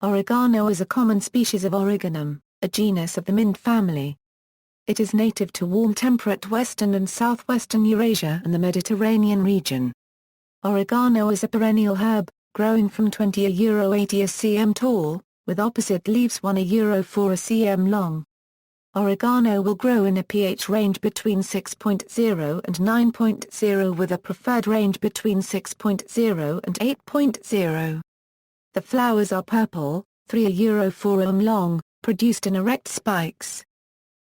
Oregano is a common species of Origanum, a genus of the mint family. It is native to warm-temperate western and southwestern Eurasia and the Mediterranean region. Oregano is a perennial herb, growing from 20 to €80 cm tall, with opposite leaves 1 to 4 cm long. Oregano will grow in a pH range between 6.0 and 9.0 with a preferred range between 6.0 and 8.0. The flowers are purple, 3 to 4 cm long, produced in erect spikes.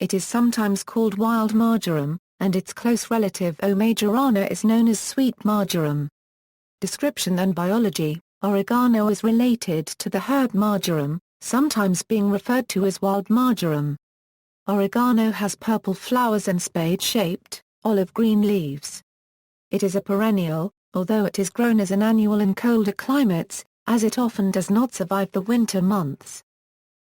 It is sometimes called wild marjoram, and its close relative O. majorana is known as sweet marjoram. Description and biology: Oregano is related to the herb marjoram, sometimes being referred to as wild marjoram. Oregano has purple flowers and spade-shaped, olive-green leaves. It is a perennial, although it is grown as an annual in colder climates, as it often does not survive the winter months.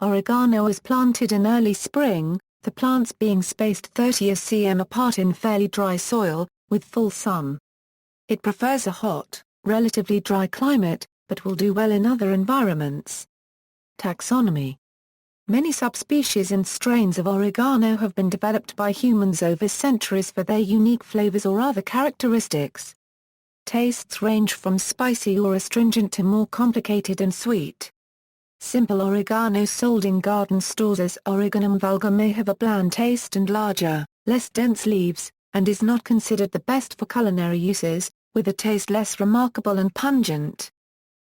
Oregano is planted in early spring, the plants being spaced 30 cm apart in fairly dry soil, with full sun. It prefers a hot, relatively dry climate, but will do well in other environments. Taxonomy: many subspecies and strains of oregano have been developed by humans over centuries for their unique flavors or other characteristics. Tastes range from spicy or astringent to more complicated and sweet. Simple oregano sold in garden stores as Origanum vulgare may have a bland taste and larger, less dense leaves, and is not considered the best for culinary uses, with a taste less remarkable and pungent.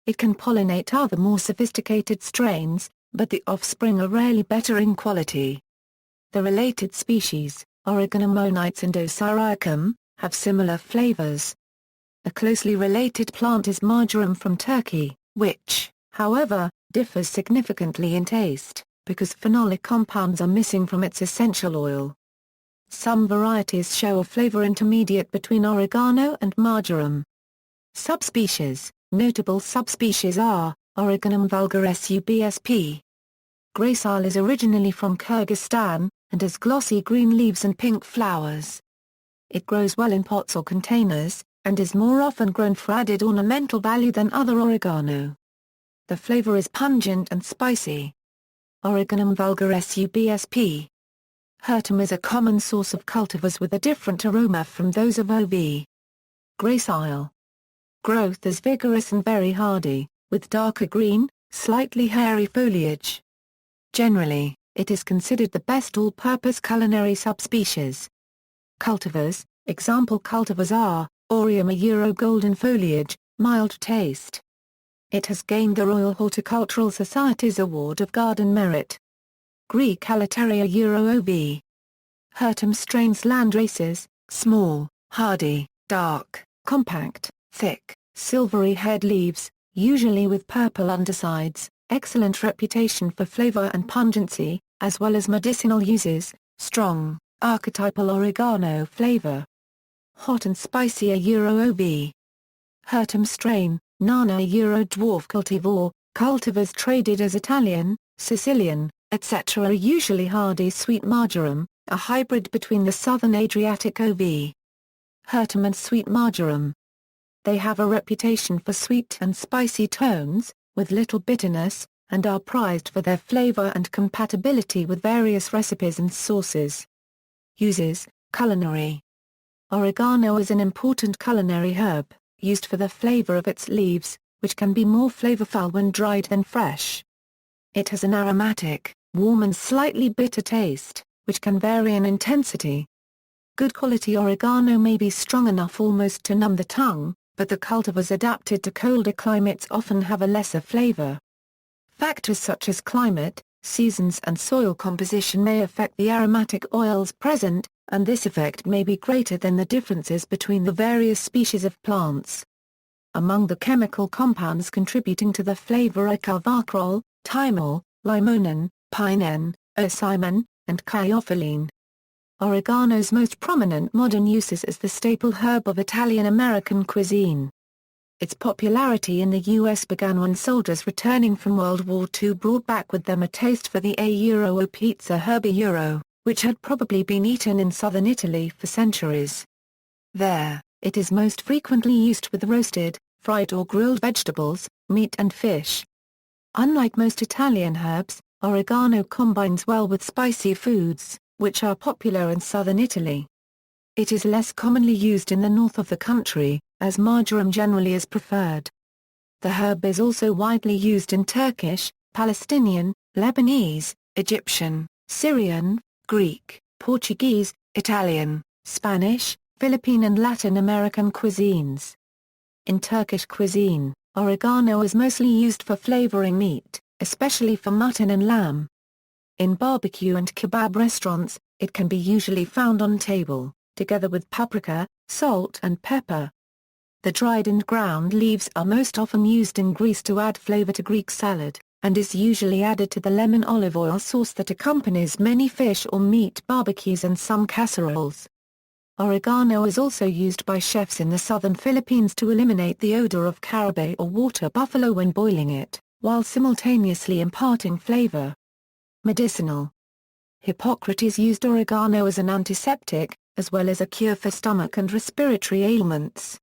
It can pollinate other more sophisticated strains, but the offspring are rarely better in quality. The related species, Origanum monites and Osyriacum, have similar flavors. A closely related plant is marjoram from Turkey, which, however, differs significantly in taste, because phenolic compounds are missing from its essential oil. Some varieties show a flavor intermediate between oregano and marjoram. Subspecies: notable subspecies are Origanum vulgare subsp. Gracile is originally from Kyrgyzstan, and has glossy green leaves and pink flowers. It grows well in pots or containers, and is more often grown for added ornamental value than other oregano. The flavor is pungent and spicy. Origanum vulgare subsp. Hirtum is a common source of cultivars with a different aroma from those of OV. Gracile. Growth is vigorous and very hardy, with darker green, slightly hairy foliage. Generally, it is considered the best all-purpose culinary subspecies. Cultivars: example cultivars are Aureum golden foliage, mild taste. It has gained the Royal Horticultural Society's Award of Garden Merit. Greek Alateria ov. Hirtum strains landraces, small, hardy, dark, compact, thick, silvery-haired leaves, usually with purple undersides, excellent reputation for flavor and pungency, as well as medicinal uses, strong, archetypal oregano flavor. Hot and spicy ov. Hirtum strain, Nana dwarf cultivar, cultivars traded as Italian, Sicilian, etc. are usually hardy sweet marjoram, a hybrid between the southern Adriatic ov. Hirtum and sweet marjoram. They have a reputation for sweet and spicy tones, with little bitterness, and are prized for their flavor and compatibility with various recipes and sauces. Uses: culinary. Oregano is an important culinary herb, used for the flavor of its leaves, which can be more flavorful when dried than fresh. It has an aromatic, warm and slightly bitter taste, which can vary in intensity. Good quality oregano may be strong enough almost to numb the tongue, but the cultivars adapted to colder climates often have a lesser flavor. Factors such as climate, seasons and soil composition may affect the aromatic oils present, and this effect may be greater than the differences between the various species of plants. Among the chemical compounds contributing to the flavor are carvacrol, thymol, limonin, pinene, ocimene, and caryophyllene. Oregano's most prominent modern use is as the staple herb of Italian-American cuisine. Its popularity in the U.S. began when soldiers returning from World War II brought back with them a taste for the o pizza herb which had probably been eaten in southern Italy for centuries. There, it is most frequently used with roasted, fried or grilled vegetables, meat and fish. Unlike most Italian herbs, oregano combines well with spicy foods, which are popular in southern Italy. It is less commonly used in the north of the country, as marjoram generally is preferred. The herb is also widely used in Turkish, Palestinian, Lebanese, Egyptian, Syrian, Greek, Portuguese, Italian, Spanish, Philippine and Latin American cuisines. In Turkish cuisine, oregano is mostly used for flavoring meat, especially for mutton and lamb. In barbecue and kebab restaurants, it can be usually found on table, together with paprika, salt and pepper. The dried and ground leaves are most often used in Greece to add flavor to Greek salad, and is usually added to the lemon olive oil sauce that accompanies many fish or meat barbecues and some casseroles. Oregano is also used by chefs in the southern Philippines to eliminate the odor of carabao or water buffalo when boiling it, while simultaneously imparting flavor. Medicinal. Hippocrates used oregano as an antiseptic, as well as a cure for stomach and respiratory ailments.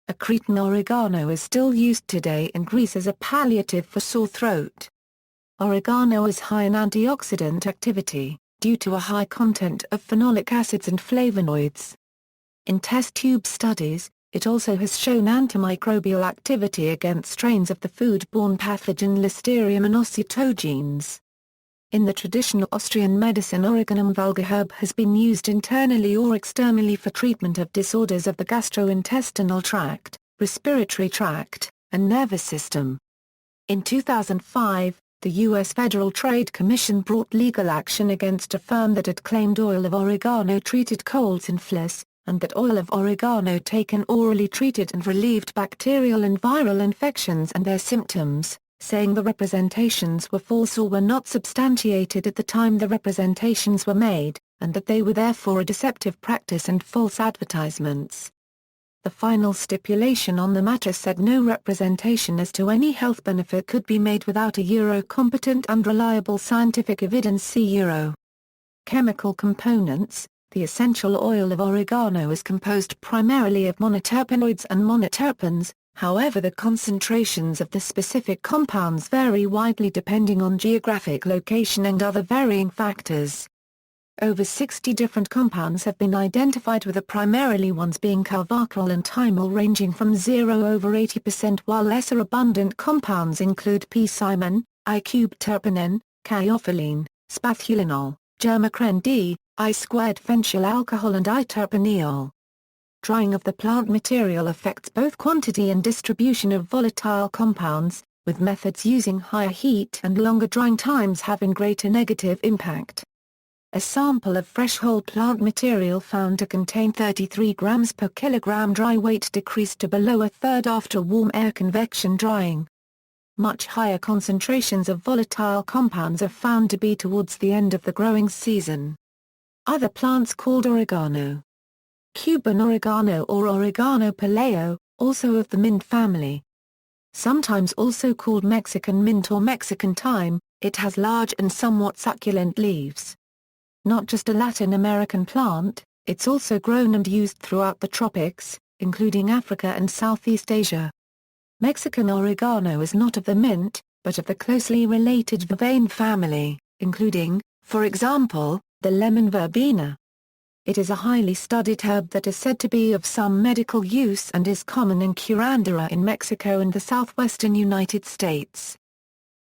A Cretan oregano is still used today in Greece as a palliative for sore throat. Oregano is high in antioxidant activity, due to a high content of phenolic acids and flavonoids. In test tube studies, it also has shown antimicrobial activity against strains of the food-borne pathogen Listeria monocytogenes. In the traditional Austrian medicine, Origanum vulgare has been used internally or externally for treatment of disorders of the gastrointestinal tract, respiratory tract, and nervous system. In 2005, the U.S. Federal Trade Commission brought legal action against a firm that had claimed oil of oregano treated colds and flus, and that oil of oregano taken orally treated and relieved bacterial and viral infections and their symptoms, saying the representations were false or were not substantiated at the time the representations were made, and that they were therefore a deceptive practice and false advertisements. The final stipulation on the matter said no representation as to any health benefit could be made without a competent and reliable scientific evidence. See Chemical components. The essential oil of oregano is composed primarily of monoterpenoids and monoterpenes. However, the concentrations of the specific compounds vary widely depending on geographic location and other varying factors. Over 60 different compounds have been identified, with the primarily ones being carbaryl and thymol ranging from 0–80%, while lesser abundant compounds include p-cymon, I-cubterpenin, caiophylline, spathulinol, germacren D, I-squared-phenyl alcohol and I-terpineol. Drying of the plant material affects both quantity and distribution of volatile compounds, with methods using higher heat and longer drying times having greater negative impact. A sample of fresh whole plant material found to contain 33 grams per kilogram dry weight decreased to below a third after warm air convection drying. Much higher concentrations of volatile compounds are found to be towards the end of the growing season. Other plants called oregano. Cuban oregano or Oregano paleo, also of the mint family. Sometimes also called Mexican mint or Mexican thyme, it has large and somewhat succulent leaves. Not just a Latin American plant, it's also grown and used throughout the tropics, including Africa and Southeast Asia. Mexican oregano is not of the mint, but of the closely related vervain family, including, for example, the lemon verbena. It is a highly studied herb that is said to be of some medical use and is common in curandera in Mexico and the southwestern United States.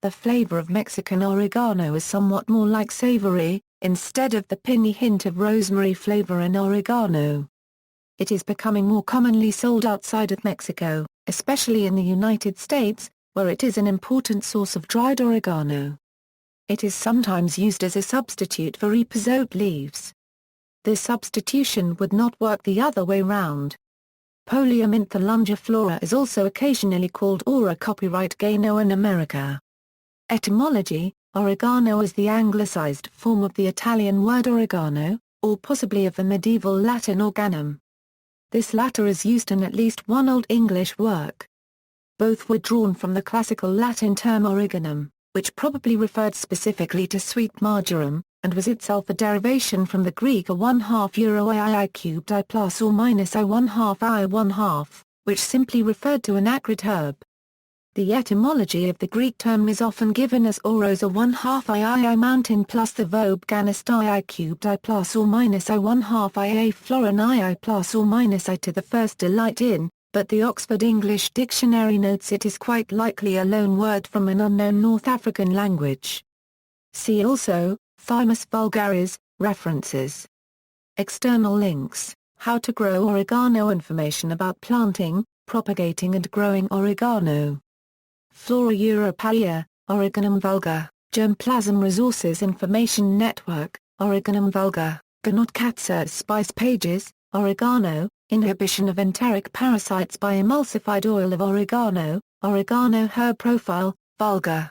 The flavor of Mexican oregano is somewhat more like savory, instead of the piney hint of rosemary flavor in oregano. It is becoming more commonly sold outside of Mexico, especially in the United States, where it is an important source of dried oregano. It is sometimes used as a substitute for epazote leaves. This substitution would not work the other way round. Poliomyntha longiflora is also occasionally called Ora copyright Gano in America. Etymology: oregano is the anglicized form of the Italian word oregano, or possibly of the medieval Latin organum. This latter is used in at least one Old English work. Both were drawn from the classical Latin term origanum, which probably referred specifically to sweet marjoram, and was itself a derivation from the Greek a cubed I plus or minus I 1/2 I 1/2, which simply referred to an acrid herb. The etymology of the Greek term is often given as oros or 1/2 II mountain plus the verb genus II cubed I plus or minus I 1/2 Ia florin II plus or minus I to the first delight in, but the Oxford English Dictionary notes it is quite likely a loan word from an unknown North African language. See also, Thymus vulgaris, references. External links, How to grow oregano. Information about planting, propagating and growing oregano. Flora Europaea, Origanum vulgar, Germplasm Resources Information Network, Origanum vulgar, Gnotcatsa Spice Pages, Oregano, Inhibition of enteric parasites by emulsified oil of oregano, Oregano herb profile, vulgar.